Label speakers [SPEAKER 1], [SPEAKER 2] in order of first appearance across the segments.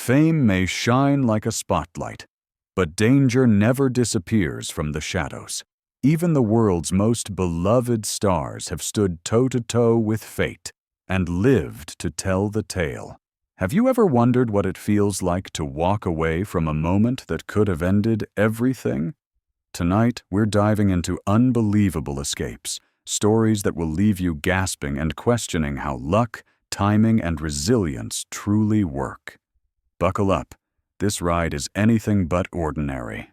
[SPEAKER 1] Fame may shine like a spotlight, but danger never disappears from the shadows. Even the world's most beloved stars have stood toe-to-toe with fate and lived to tell the tale. Have you ever wondered what it feels like to walk away from a moment that could have ended everything? Tonight, we're diving into unbelievable escapes, stories that will leave you gasping and questioning how luck, timing, and resilience truly work. Buckle up. This ride is anything but ordinary.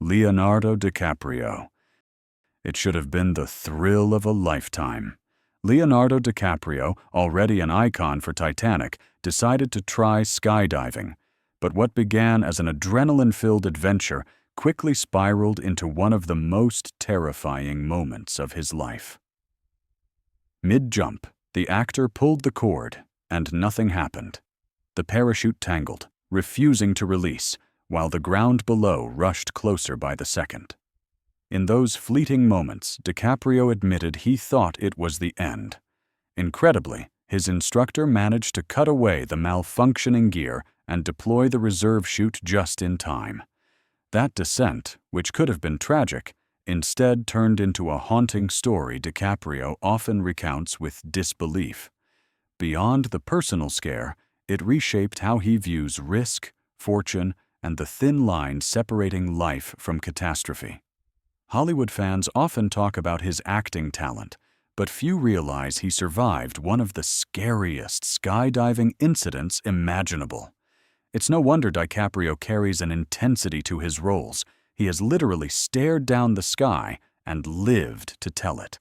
[SPEAKER 1] Leonardo DiCaprio. It should have been the thrill of a lifetime. Leonardo DiCaprio, already an icon for Titanic, decided to try skydiving. But what began as an adrenaline-filled adventure quickly spiraled into one of the most terrifying moments of his life. Mid-jump, the actor pulled the cord, and nothing happened. The parachute tangled, refusing to release, while the ground below rushed closer by the second. In those fleeting moments, DiCaprio admitted he thought it was the end. Incredibly, his instructor managed to cut away the malfunctioning gear and deploy the reserve chute just in time. That descent, which could have been tragic, instead turned into a haunting story DiCaprio often recounts with disbelief. Beyond the personal scare, it reshaped how he views risk, fortune, and the thin line separating life from catastrophe. Hollywood fans often talk about his acting talent, but few realize he survived one of the scariest skydiving incidents imaginable. It's no wonder DiCaprio carries an intensity to his roles. He has literally stared down the sky and lived to tell it.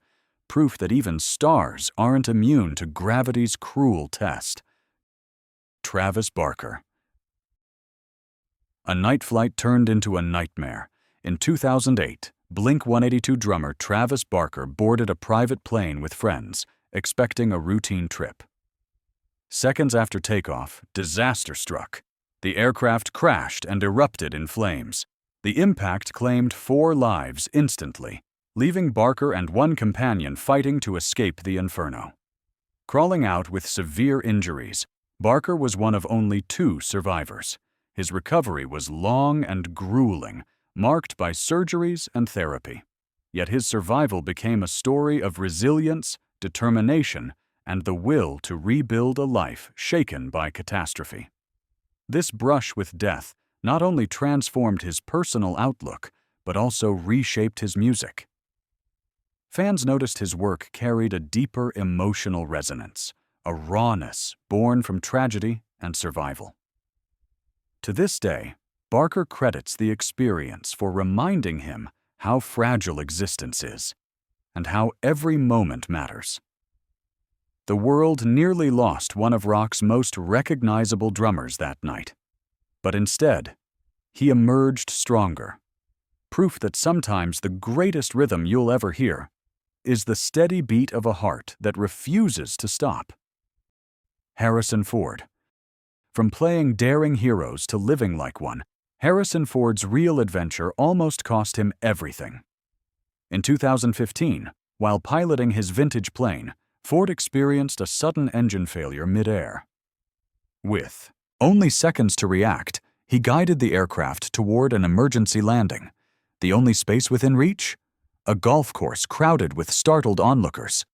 [SPEAKER 1] Proof that even stars aren't immune to gravity's cruel test. Travis Barker. A night flight turned into a nightmare. In 2008, Blink-182 drummer Travis Barker boarded a private plane with friends, expecting a routine trip. Seconds after takeoff, disaster struck. The aircraft crashed and erupted in flames. The impact claimed 4 lives instantly, leaving Barker and one companion fighting to escape the inferno. Crawling out with severe injuries, Barker was one of only 2 survivors. His recovery was long and grueling, marked by surgeries and therapy. Yet his survival became a story of resilience, determination, and the will to rebuild a life shaken by catastrophe. This brush with death not only transformed his personal outlook, but also reshaped his music. Fans noticed his work carried a deeper emotional resonance, a rawness born from tragedy and survival. To this day, Barker credits the experience for reminding him how fragile existence is, and how every moment matters. The world nearly lost one of rock's most recognizable drummers that night. But instead, he emerged stronger. Proof that sometimes the greatest rhythm you'll ever hear is the steady beat of a heart that refuses to stop. Harrison Ford. From playing daring heroes to living like one, Harrison Ford's real adventure almost cost him everything. In 2015, while piloting his vintage plane, Ford experienced a sudden engine failure mid-air. With only seconds to react, he guided the aircraft toward an emergency landing. The only space within reach? A golf course crowded with startled onlookers.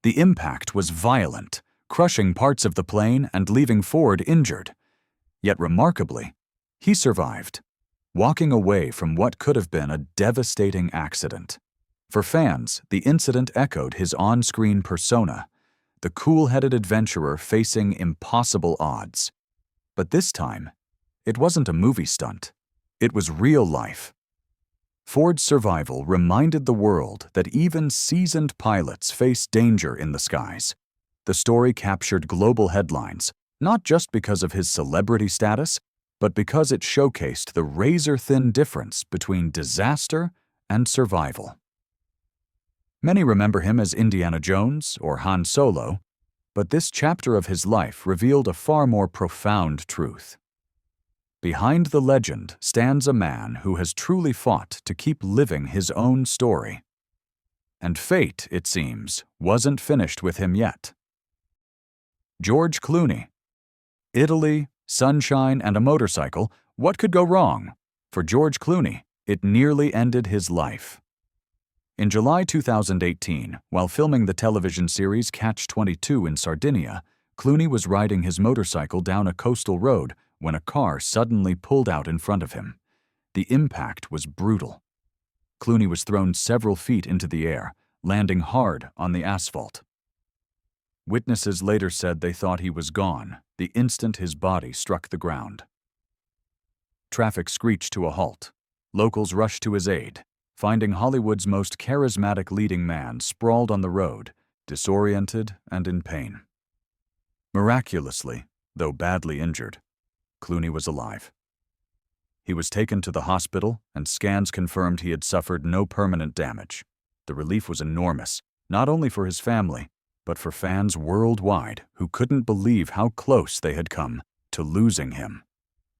[SPEAKER 1] The impact was violent, crushing parts of the plane and leaving Ford injured. Yet remarkably, he survived, walking away from what could have been a devastating accident. For fans, the incident echoed his on-screen persona, the cool-headed adventurer facing impossible odds. But this time, it wasn't a movie stunt. It was real life. Ford's survival reminded the world that even seasoned pilots face danger in the skies. The story captured global headlines, not just because of his celebrity status, but because it showcased the razor-thin difference between disaster and survival. Many remember him as Indiana Jones or Han Solo, but this chapter of his life revealed a far more profound truth. Behind the legend stands a man who has truly fought to keep living his own story. And fate, it seems, wasn't finished with him yet. George Clooney. Italy, Sunshine and a motorcycle, what could go wrong? For George Clooney, it nearly ended his life. In July 2018, while filming the television series Catch-22 in Sardinia, Clooney was riding his motorcycle down a coastal road when a car suddenly pulled out in front of him. The impact was brutal. Clooney was thrown several feet into the air, landing hard on the asphalt. Witnesses later said they thought he was gone the instant his body struck the ground. Traffic screeched to a halt. Locals rushed to his aid, finding Hollywood's most charismatic leading man sprawled on the road, disoriented and in pain. Miraculously, though badly injured, Clooney was alive. He was taken to the hospital, and scans confirmed he had suffered no permanent damage. The relief was enormous, not only for his family, but for fans worldwide who couldn't believe how close they had come to losing him.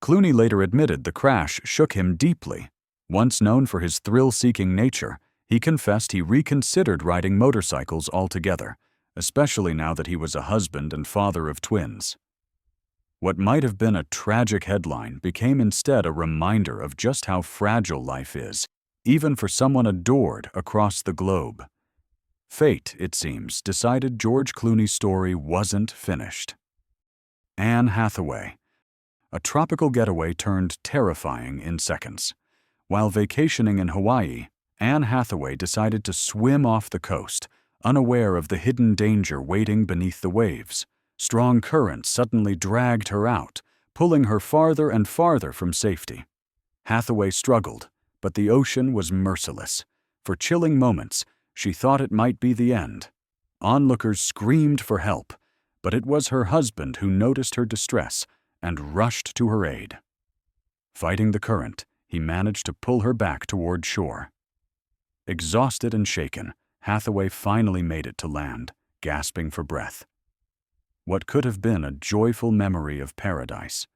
[SPEAKER 1] Clooney later admitted the crash shook him deeply. Once known for his thrill-seeking nature, he confessed he reconsidered riding motorcycles altogether, especially now that he was a husband and father of twins. What might have been a tragic headline became instead a reminder of just how fragile life is, even for someone adored across the globe. Fate, it seems, decided George Clooney's story wasn't finished. Anne Hathaway. A tropical getaway turned terrifying in seconds. While vacationing in Hawaii, Anne Hathaway decided to swim off the coast, unaware of the hidden danger waiting beneath the waves. Strong currents suddenly dragged her out, pulling her farther and farther from safety. Hathaway struggled, but the ocean was merciless. For chilling moments, she thought it might be the end. Onlookers screamed for help, but it was her husband who noticed her distress and rushed to her aid. Fighting the current, he managed to pull her back toward shore. Exhausted and shaken, Hathaway finally made it to land, gasping for breath. What could have been a joyful memory of paradise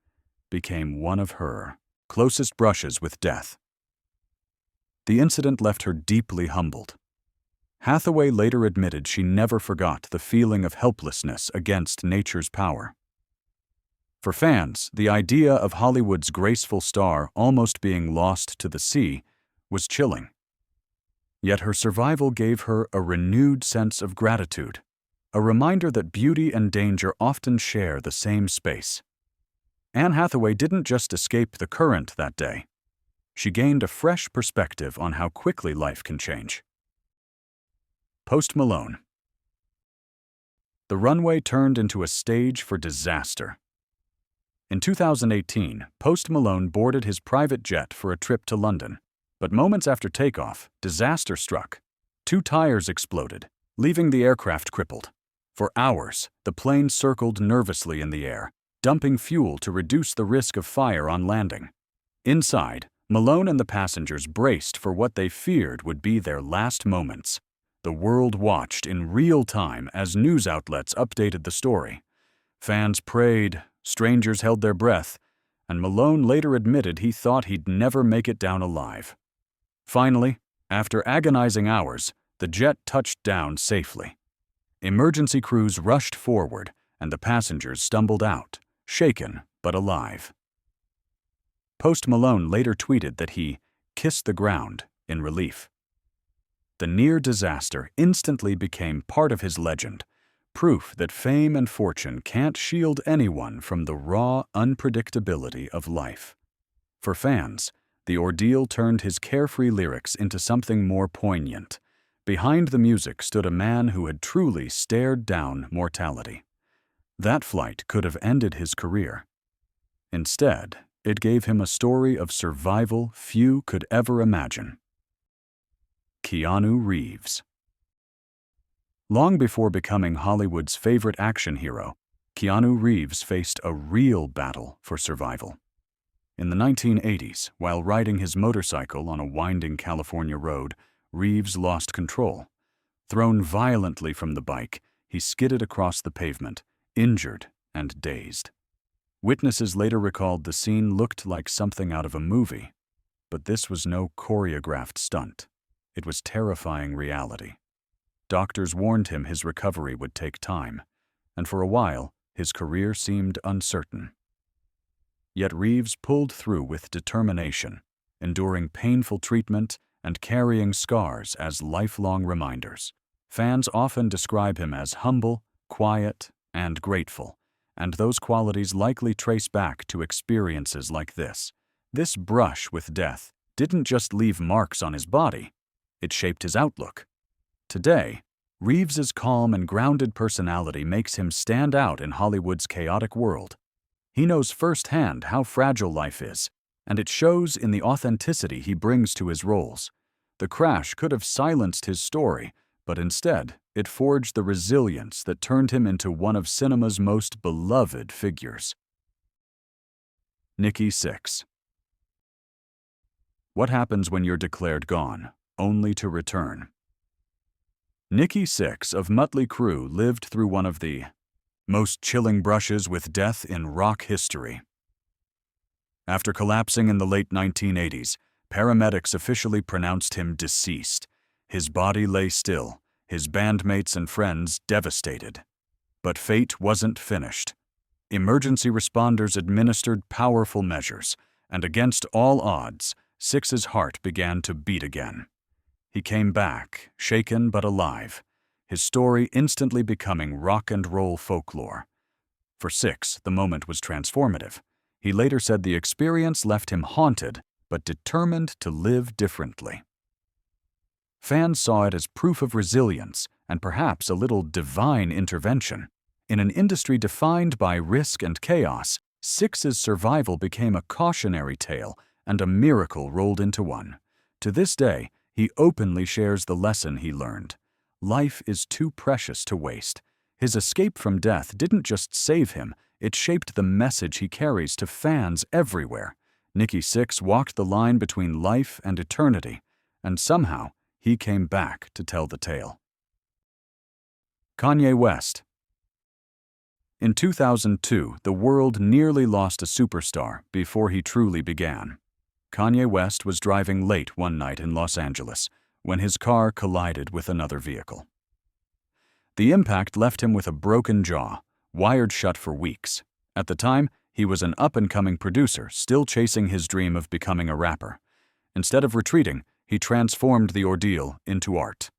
[SPEAKER 1] became one of her closest brushes with death. The incident left her deeply humbled. Hathaway later admitted she never forgot the feeling of helplessness against nature's power. For fans, the idea of Hollywood's graceful star almost being lost to the sea was chilling. Yet her survival gave her a renewed sense of gratitude, a reminder that beauty and danger often share the same space. Anne Hathaway didn't just escape the current that day. She gained a fresh perspective on how quickly life can change. Post Malone. The runway turned into a stage for disaster. In 2018, Post Malone boarded his private jet for a trip to London. But moments after takeoff, disaster struck. 2 tires exploded, leaving the aircraft crippled. For hours, the plane circled nervously in the air, dumping fuel to reduce the risk of fire on landing. Inside, Malone and the passengers braced for what they feared would be their last moments. The world watched in real time as news outlets updated the story. Fans prayed, strangers held their breath, and Malone later admitted he thought he'd never make it down alive. Finally, after agonizing hours, the jet touched down safely. Emergency crews rushed forward, and the passengers stumbled out, shaken but alive. Post Malone later tweeted that he kissed the ground in relief. The near disaster instantly became part of his legend, proof that fame and fortune can't shield anyone from the raw unpredictability of life. For fans, the ordeal turned his carefree lyrics into something more poignant. Behind the music stood a man who had truly stared down mortality. That flight could have ended his career. Instead, it gave him a story of survival few could ever imagine. Keanu Reeves. Long before becoming Hollywood's favorite action hero, Keanu Reeves faced a real battle for survival. In the 1980s, while riding his motorcycle on a winding California road, Reeves lost control. Thrown violently from the bike, he skidded across the pavement, injured and dazed. Witnesses later recalled the scene looked like something out of a movie, but this was no choreographed stunt. It was terrifying reality. Doctors warned him his recovery would take time, and for a while, his career seemed uncertain. Yet Reeves pulled through with determination, enduring painful treatment and carrying scars as lifelong reminders. Fans often describe him as humble, quiet, and grateful, and those qualities likely trace back to experiences like this. This brush with death didn't just leave marks on his body, it shaped his outlook. Today, Reeves's calm and grounded personality makes him stand out in Hollywood's chaotic world. He knows firsthand how fragile life is, and it shows in the authenticity he brings to his roles. The crash could have silenced his story, but instead, it forged the resilience that turned him into one of cinema's most beloved figures. Nikki 6. What happens when you're declared gone, only to return? Nikki 6 of Mötley Crüe lived through one of the most chilling brushes with death in rock history. After collapsing in the late 1980s, paramedics officially pronounced him deceased. His body lay still, his bandmates and friends devastated. But fate wasn't finished. Emergency responders administered powerful measures, and against all odds, Six's heart began to beat again. He came back, shaken but alive, his story instantly becoming rock and roll folklore. For Six, the moment was transformative. He later said the experience left him haunted, but determined to live differently. Fans saw it as proof of resilience and perhaps a little divine intervention. In an industry defined by risk and chaos, Six's survival became a cautionary tale and a miracle rolled into one. To this day, he openly shares the lesson he learned. Life is too precious to waste. His escape from death didn't just save him, it shaped the message he carries to fans everywhere. Nikki 6 walked the line between life and eternity, and somehow he came back to tell the tale. Kanye West. In 2002, the world nearly lost a superstar before he truly began. Kanye West was driving late one night in Los Angeles when his car collided with another vehicle. The impact left him with a broken jaw, wired shut for weeks. At the time, he was an up-and-coming producer still chasing his dream of becoming a rapper. Instead of retreating, he transformed the ordeal into art.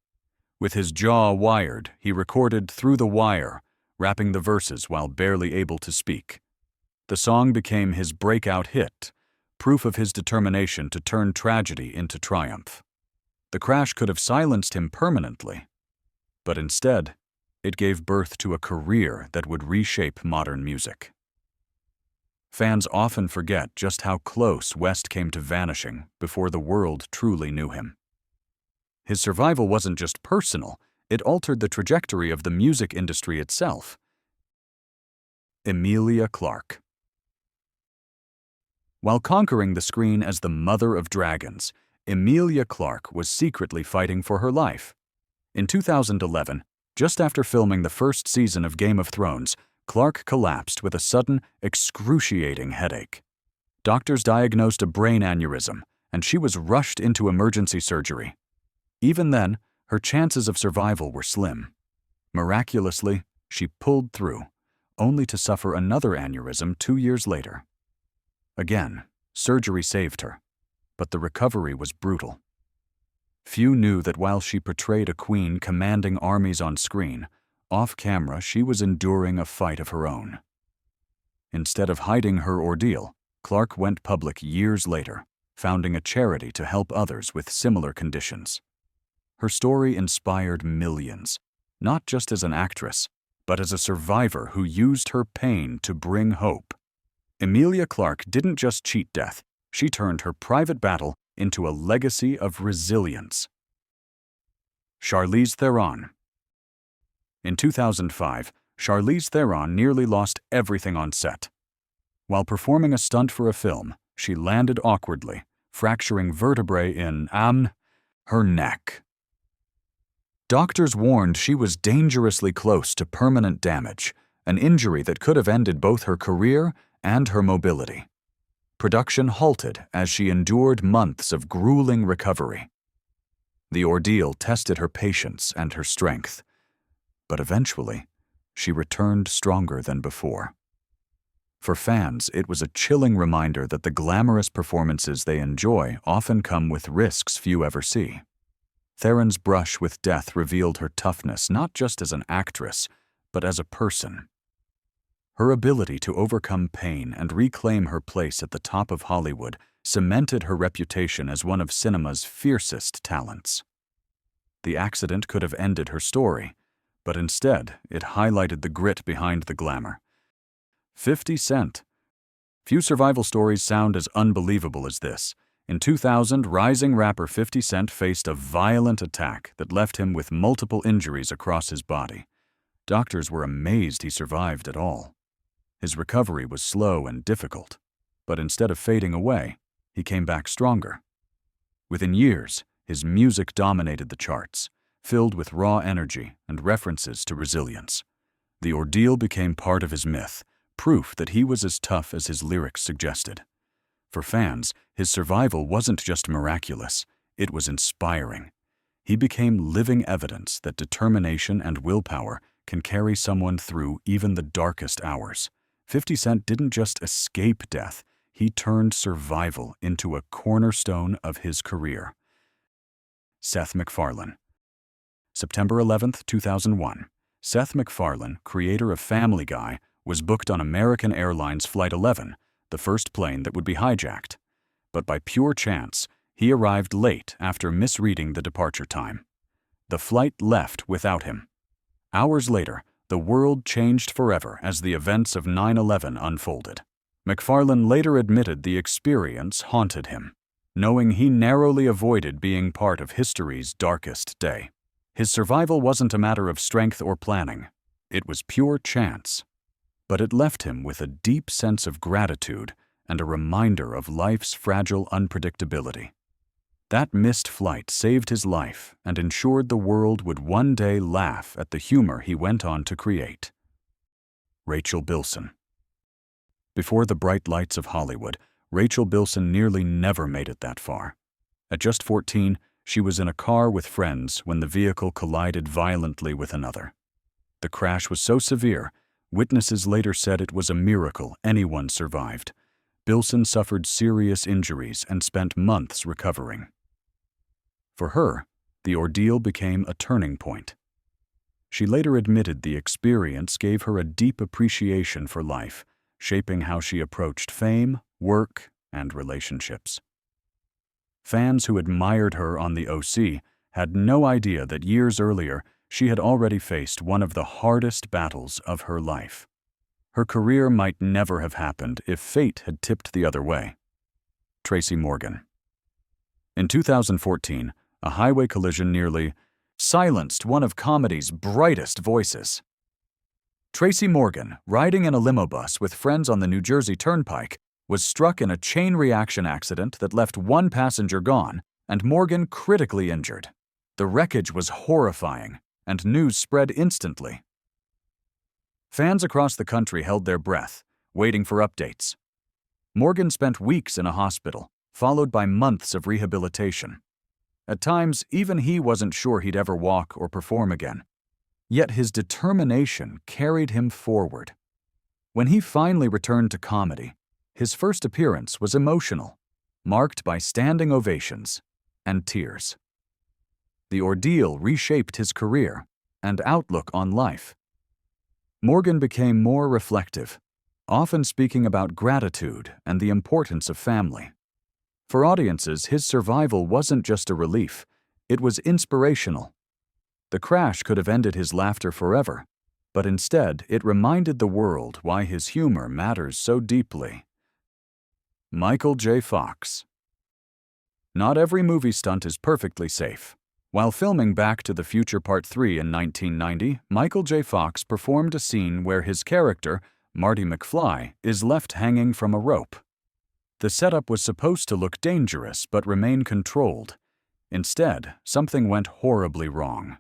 [SPEAKER 1] With his jaw wired, he recorded Through the Wire, rapping the verses while barely able to speak. The song became his breakout hit, proof of his determination to turn tragedy into triumph. The crash could have silenced him permanently, but instead, it gave birth to a career that would reshape modern music. Fans often forget just how close West came to vanishing before the world truly knew him. His survival wasn't just personal, it altered the trajectory of the music industry itself. Emilia Clarke. While conquering the screen as the mother of dragons, Emilia Clarke was secretly fighting for her life. In 2011, just after filming the first season of Game of Thrones, Clarke collapsed with a sudden, excruciating headache. Doctors diagnosed a brain aneurysm, and she was rushed into emergency surgery. Even then, her chances of survival were slim. Miraculously, she pulled through, only to suffer another aneurysm 2 years later. Again, surgery saved her, but the recovery was brutal. Few knew that while she portrayed a queen commanding armies on screen, off-camera she was enduring a fight of her own. Instead of hiding her ordeal, Clarke went public years later, founding a charity to help others with similar conditions. Her story inspired millions, not just as an actress, but as a survivor who used her pain to bring hope. Emilia Clarke didn't just cheat death, she turned her private battle into a legacy of resilience. Charlize Theron. In 2005, Charlize Theron nearly lost everything on set. While performing a stunt for a film, she landed awkwardly, fracturing vertebrae in her neck. Doctors warned she was dangerously close to permanent damage, an injury that could have ended both her career and her mobility. Production halted as she endured months of grueling recovery. The ordeal tested her patience and her strength, but eventually, she returned stronger than before. For fans, it was a chilling reminder that the glamorous performances they enjoy often come with risks few ever see. Theron's brush with death revealed her toughness not just as an actress, but as a person. Her ability to overcome pain and reclaim her place at the top of Hollywood cemented her reputation as one of cinema's fiercest talents. The accident could have ended her story, but instead it highlighted the grit behind the glamour. 50 Cent. Few survival stories sound as unbelievable as this. In 2000, rising rapper 50 Cent faced a violent attack that left him with multiple injuries across his body. Doctors were amazed he survived at all. His recovery was slow and difficult, but instead of fading away, he came back stronger. Within years, his music dominated the charts, filled with raw energy and references to resilience. The ordeal became part of his myth, proof that he was as tough as his lyrics suggested. For fans, his survival wasn't just miraculous, it was inspiring. He became living evidence that determination and willpower can carry someone through even the darkest hours. 50 Cent didn't just escape death, he turned survival into a cornerstone of his career. Seth MacFarlane. September 11, 2001. Seth MacFarlane, creator of Family Guy, was booked on American Airlines Flight 11, the first plane that would be hijacked. But by pure chance, he arrived late after misreading the departure time. The flight left without him. Hours later, the world changed forever as the events of 9/11 unfolded. MacFarlane later admitted the experience haunted him, knowing he narrowly avoided being part of history's darkest day. His survival wasn't a matter of strength or planning. It was pure chance. But it left him with a deep sense of gratitude and a reminder of life's fragile unpredictability. That missed flight saved his life and ensured the world would one day laugh at the humor he went on to create. Rachel Bilson. Before the bright lights of Hollywood, Rachel Bilson nearly never made it that far. At just 14, she was in a car with friends when the vehicle collided violently with another. The crash was so severe, witnesses later said it was a miracle anyone survived. Bilson suffered serious injuries and spent months recovering. For her, the ordeal became a turning point. She later admitted the experience gave her a deep appreciation for life, shaping how she approached fame, work, and relationships. Fans who admired her on the OC had no idea that years earlier she had already faced one of the hardest battles of her life. Her career might never have happened if fate had tipped the other way. Tracy Morgan. In 2014, a highway collision nearly silenced one of comedy's brightest voices. Tracy Morgan, riding in a limo bus with friends on the New Jersey Turnpike, was struck in a chain reaction accident that left one passenger gone and Morgan critically injured. The wreckage was horrifying, and news spread instantly. Fans across the country held their breath, waiting for updates. Morgan spent weeks in a hospital, followed by months of rehabilitation. At times, even he wasn't sure he'd ever walk or perform again. Yet his determination carried him forward. When he finally returned to comedy, his first appearance was emotional, marked by standing ovations and tears. The ordeal reshaped his career and outlook on life. Morgan became more reflective, often speaking about gratitude and the importance of family. For audiences, his survival wasn't just a relief, it was inspirational. The crash could have ended his laughter forever, but instead it reminded the world why his humor matters so deeply. Michael J. Fox. Not every movie stunt is perfectly safe. While filming Back to the Future Part 3 in 1990, Michael J. Fox performed a scene where his character, Marty McFly, is left hanging from a rope. The setup was supposed to look dangerous but remain controlled. Instead, something went horribly wrong.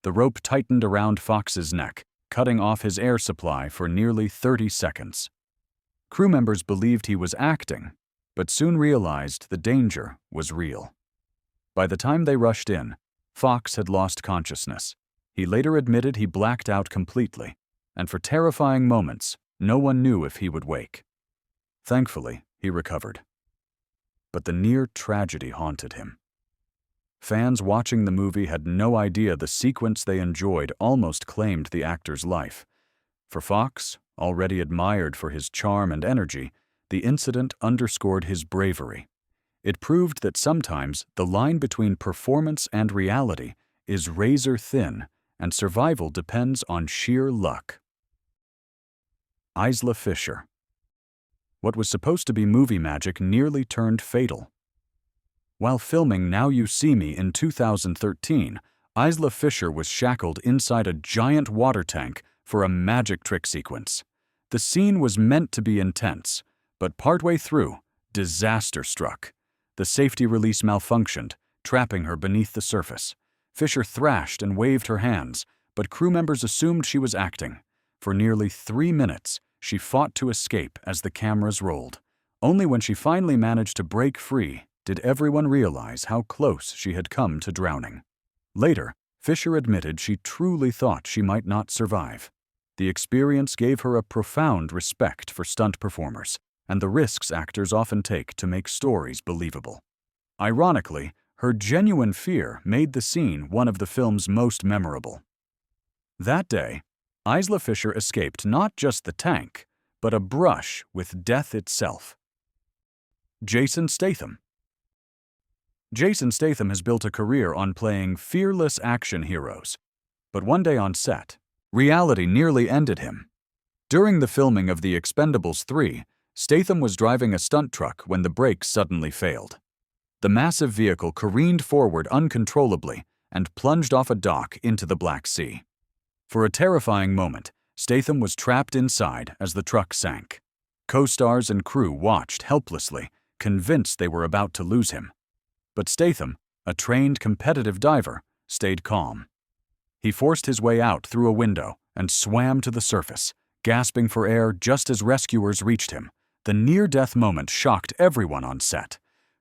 [SPEAKER 1] The rope tightened around Fox's neck, cutting off his air supply for nearly 30 seconds. Crew members believed he was acting, but soon realized the danger was real. By the time they rushed in, Fox had lost consciousness. He later admitted he blacked out completely, and for terrifying moments, no one knew if he would wake. Thankfully, he recovered. But the near tragedy haunted him. Fans watching the movie had no idea the sequence they enjoyed almost claimed the actor's life. For Fox, already admired for his charm and energy, the incident underscored his bravery. It proved that sometimes the line between performance and reality is razor thin, and survival depends on sheer luck. Isla Fisher. What was supposed to be movie magic nearly turned fatal. While filming Now You See Me in 2013, Isla Fisher was shackled inside a giant water tank for a magic trick sequence. The scene was meant to be intense, but partway through, disaster struck. The safety release malfunctioned, trapping her beneath the surface. Fisher thrashed and waved her hands, but crew members assumed she was acting. For nearly 3 minutes, she fought to escape as the cameras rolled. Only when she finally managed to break free did everyone realize how close she had come to drowning. Later, Fisher admitted she truly thought she might not survive. The experience gave her a profound respect for stunt performers and the risks actors often take to make stories believable. Ironically, her genuine fear made the scene one of the film's most memorable. That day, Isla Fisher escaped not just the tank, but a brush with death itself. Jason Statham. Jason Statham has built a career on playing fearless action heroes. But one day on set, reality nearly ended him. During the filming of The Expendables 3, Statham was driving a stunt truck when the brakes suddenly failed. The massive vehicle careened forward uncontrollably and plunged off a dock into the Black Sea. For a terrifying moment, Statham was trapped inside as the truck sank. Co-stars and crew watched helplessly, convinced they were about to lose him. But Statham, a trained competitive diver, stayed calm. He forced his way out through a window and swam to the surface, gasping for air just as rescuers reached him. The near-death moment shocked everyone on set.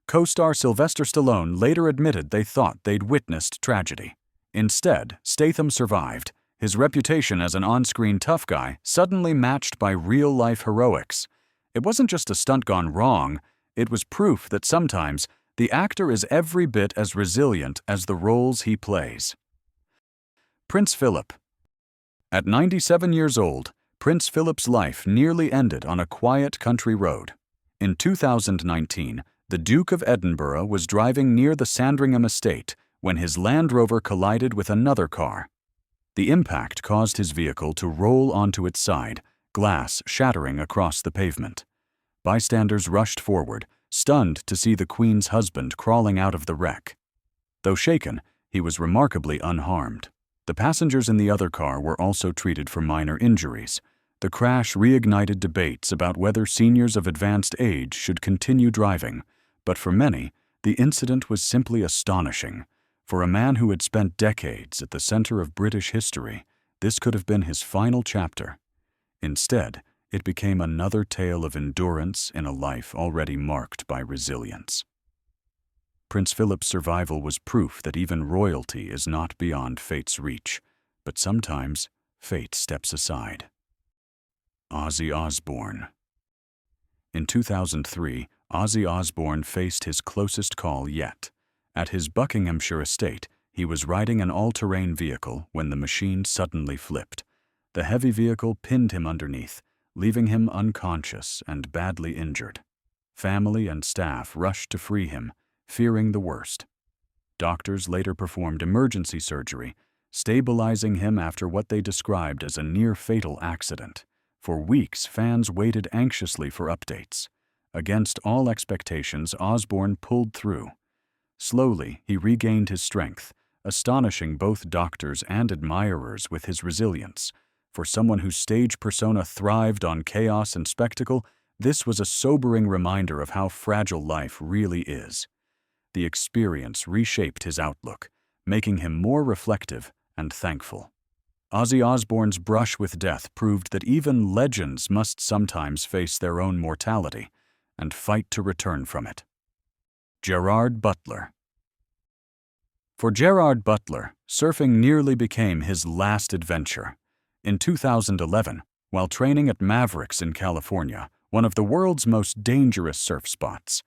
[SPEAKER 1] Co-star Sylvester Stallone later admitted they thought they'd witnessed tragedy. Instead, Statham survived, his reputation as an on-screen tough guy suddenly matched by real-life heroics. It wasn't just a stunt gone wrong, it was proof that sometimes the actor is every bit as resilient as the roles he plays. Prince Philip. At 97 years old, Prince Philip's life nearly ended on a quiet country road. In 2019, the Duke of Edinburgh was driving near the Sandringham estate when his Land Rover collided with another car. The impact caused his vehicle to roll onto its side, glass shattering across the pavement. Bystanders rushed forward, stunned to see the Queen's husband crawling out of the wreck. Though shaken, he was remarkably unharmed. The passengers in the other car were also treated for minor injuries. The crash reignited debates about whether seniors of advanced age should continue driving, but for many, the incident was simply astonishing. For a man who had spent decades at the center of British history, this could have been his final chapter. Instead, it became another tale of endurance in a life already marked by resilience. Prince Philip's survival was proof that even royalty is not beyond fate's reach, but sometimes fate steps aside. Ozzy Osbourne. In 2003, Ozzy Osbourne faced his closest call yet. At his Buckinghamshire estate, he was riding an all-terrain vehicle when the machine suddenly flipped. The heavy vehicle pinned him underneath, leaving him unconscious and badly injured. Family and staff rushed to free him, fearing the worst. Doctors later performed emergency surgery, stabilizing him after what they described as a near-fatal accident. For weeks, fans waited anxiously for updates. Against all expectations, Osbourne pulled through. Slowly, he regained his strength, astonishing both doctors and admirers with his resilience. For someone whose stage persona thrived on chaos and spectacle, this was a sobering reminder of how fragile life really is. The experience reshaped his outlook, making him more reflective and thankful. Ozzy Osbourne's brush with death proved that even legends must sometimes face their own mortality and fight to return from it. Gerard Butler. For Gerard Butler, surfing nearly became his last adventure. In 2011, while training at Mavericks in California, one of the world's most dangerous surf spots.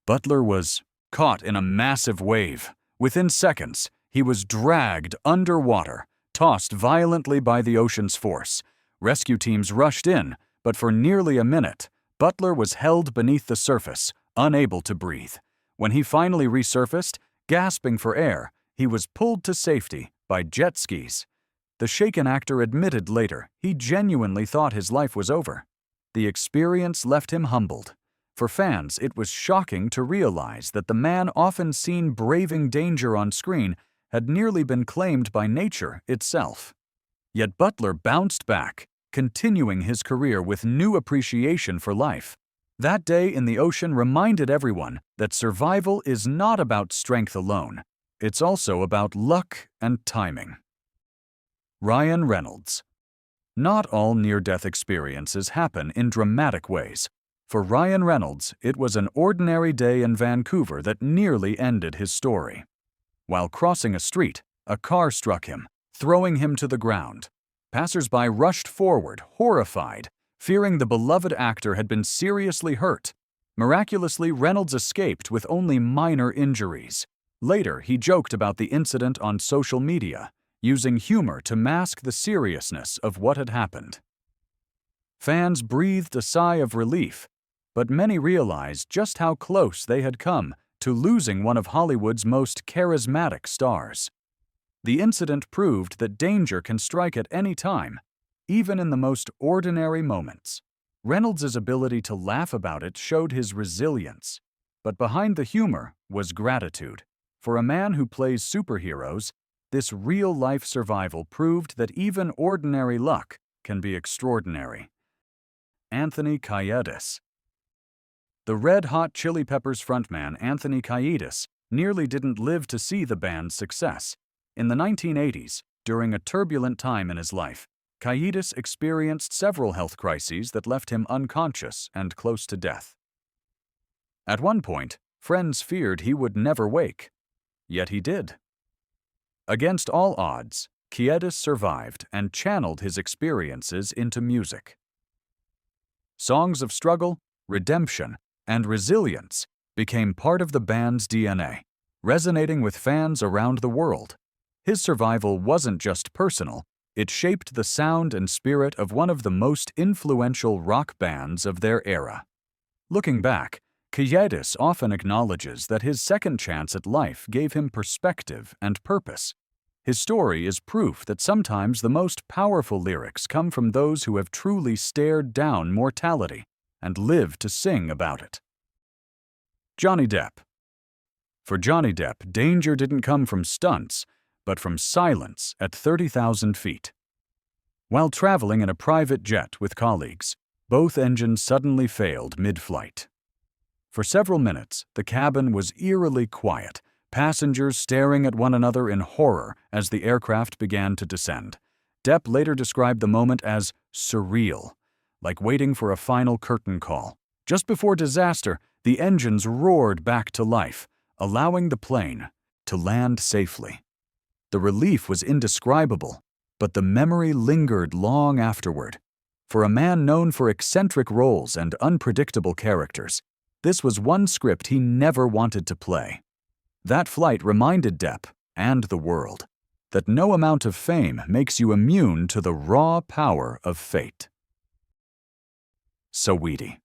[SPEAKER 1] Butler was caught in a massive wave. Within seconds, he was dragged underwater, tossed violently by the ocean's force. Rescue teams rushed in, but for nearly a minute, Butler was held beneath the surface, unable to breathe. When he finally resurfaced, gasping for air, he was pulled to safety by jet skis. The shaken actor admitted later he genuinely thought his life was over. The experience left him humbled. For fans, it was shocking to realize that the man often seen braving danger on screen had nearly been claimed by nature itself. Yet Butler bounced back, continuing his career with new appreciation for life. That day in the ocean reminded everyone that survival is not about strength alone. It's also about luck and timing. Ryan Reynolds. Not all near-death experiences happen in dramatic ways. For Ryan Reynolds, it was an ordinary day in Vancouver that nearly ended his story. While crossing a street, a car struck him, throwing him to the ground. Passers-by rushed forward, horrified, fearing the beloved actor had been seriously hurt. Miraculously, Reynolds escaped with only minor injuries. Later, he joked about the incident on social media, using humor to mask the seriousness of what had happened. Fans breathed a sigh of relief, but many realized just how close they had come to losing one of Hollywood's most charismatic stars. The incident proved that danger can strike at any time, even in the most ordinary moments. Reynolds' ability to laugh about it showed his resilience, but behind the humor was gratitude. For a man who plays superheroes, this real-life survival proved that even ordinary luck can be extraordinary. Anthony Kiedis. The Red Hot Chili Peppers frontman Anthony Kiedis nearly didn't live to see the band's success. In the 1980s, during a turbulent time in his life, Kiedis experienced several health crises that left him unconscious and close to death. At one point, friends feared he would never wake. Yet he did. Against all odds, Kiedis survived and channeled his experiences into music. Songs of struggle, redemption, and resilience became part of the band's DNA, resonating with fans around the world. His survival wasn't just personal, it shaped the sound and spirit of one of the most influential rock bands of their era. Looking back, Kiedis often acknowledges that his second chance at life gave him perspective and purpose. His story is proof that sometimes the most powerful lyrics come from those who have truly stared down mortality and lived to sing about it. Johnny Depp. For Johnny Depp, danger didn't come from stunts, but from silence at 30,000 feet. While traveling in a private jet with colleagues, both engines suddenly failed mid-flight. For several minutes, the cabin was eerily quiet, passengers staring at one another in horror as the aircraft began to descend. Depp later described the moment as surreal, like waiting for a final curtain call. Just before disaster, the engines roared back to life, allowing the plane to land safely. The relief was indescribable, but the memory lingered long afterward. For a man known for eccentric roles and unpredictable characters, this was one script he never wanted to play. That flight reminded Depp, and the world, that no amount of fame makes you immune to the raw power of fate. Saweetie.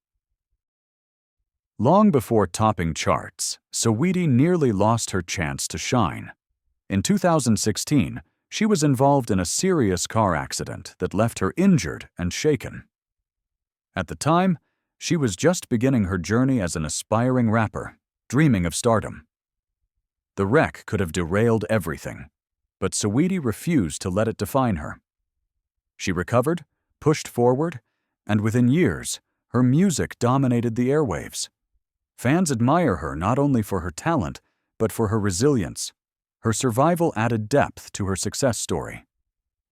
[SPEAKER 1] Long before topping charts, Saweetie nearly lost her chance to shine. In 2016, she was involved in a serious car accident that left her injured and shaken. At the time, she was just beginning her journey as an aspiring rapper, dreaming of stardom. The wreck could have derailed everything, but Saweetie refused to let it define her. She recovered, pushed forward, and within years, her music dominated the airwaves. Fans admire her not only for her talent, but for her resilience. Her survival added depth to her success story.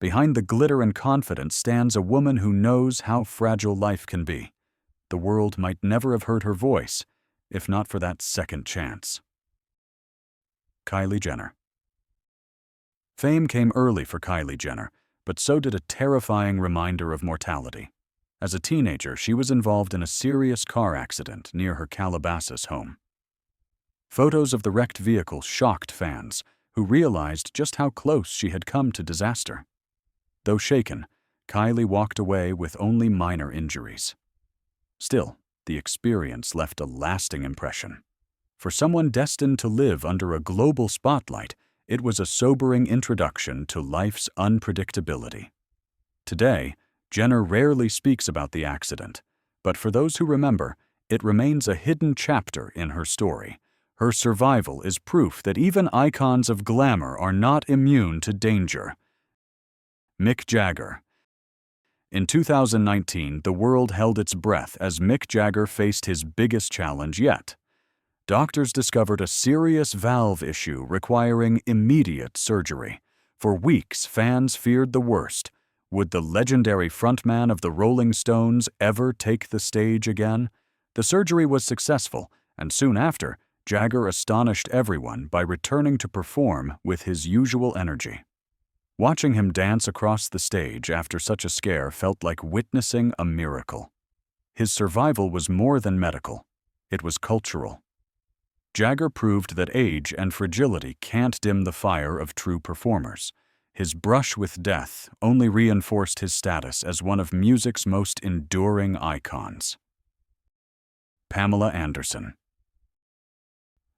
[SPEAKER 1] Behind the glitter and confidence stands a woman who knows how fragile life can be. The world might never have heard her voice, if not for that second chance. Kylie Jenner. Fame came early for Kylie Jenner, but so did a terrifying reminder of mortality. As a teenager, she was involved in a serious car accident near her Calabasas home. Photos of the wrecked vehicle shocked fans, who realized just how close she had come to disaster. Though shaken, Kylie walked away with only minor injuries. Still, the experience left a lasting impression. For someone destined to live under a global spotlight, it was a sobering introduction to life's unpredictability. Today, Jenner rarely speaks about the accident, but for those who remember, it remains a hidden chapter in her story. Her survival is proof that even icons of glamour are not immune to danger. Mick Jagger. In 2019, the world held its breath as Mick Jagger faced his biggest challenge yet. Doctors discovered a serious valve issue requiring immediate surgery. For weeks, fans feared the worst. Would the legendary frontman of the Rolling Stones ever take the stage again? The surgery was successful, and soon after, Jagger astonished everyone by returning to perform with his usual energy. Watching him dance across the stage after such a scare felt like witnessing a miracle. His survival was more than medical. It was cultural. Jagger proved that age and fragility can't dim the fire of true performers. His brush with death only reinforced his status as one of music's most enduring icons. Pamela Anderson.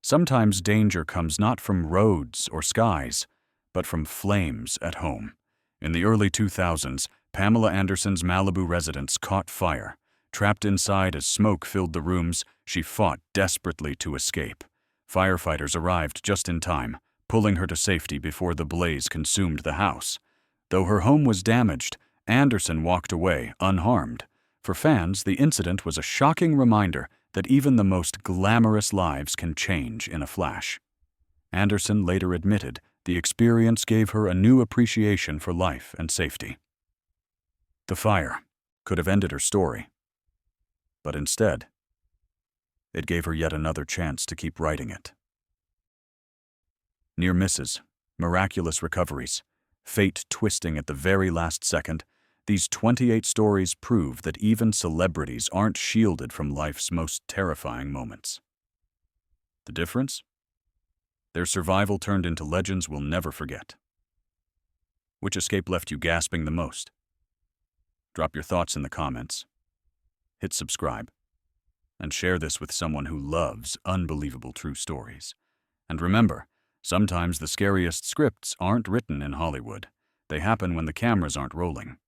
[SPEAKER 1] Sometimes danger comes not from roads or skies, but from flames at home. In the early 2000s, Pamela Anderson's Malibu residence caught fire. Trapped inside as smoke filled the rooms, she fought desperately to escape. Firefighters arrived just in time, pulling her to safety before the blaze consumed the house. Though her home was damaged, Anderson walked away unharmed. For fans, the incident was a shocking reminder that even the most glamorous lives can change in a flash. Anderson later admitted the experience gave her a new appreciation for life and safety. The fire could have ended her story, but instead, it gave her yet another chance to keep writing it. Near misses, miraculous recoveries, fate twisting at the very last second, these 28 stories prove that even celebrities aren't shielded from life's most terrifying moments. The difference? Their survival turned into legends we'll never forget. Which escape left you gasping the most? Drop your thoughts in the comments. Hit subscribe. And share this with someone who loves unbelievable true stories. And remember, sometimes the scariest scripts aren't written in Hollywood. They happen when the cameras aren't rolling.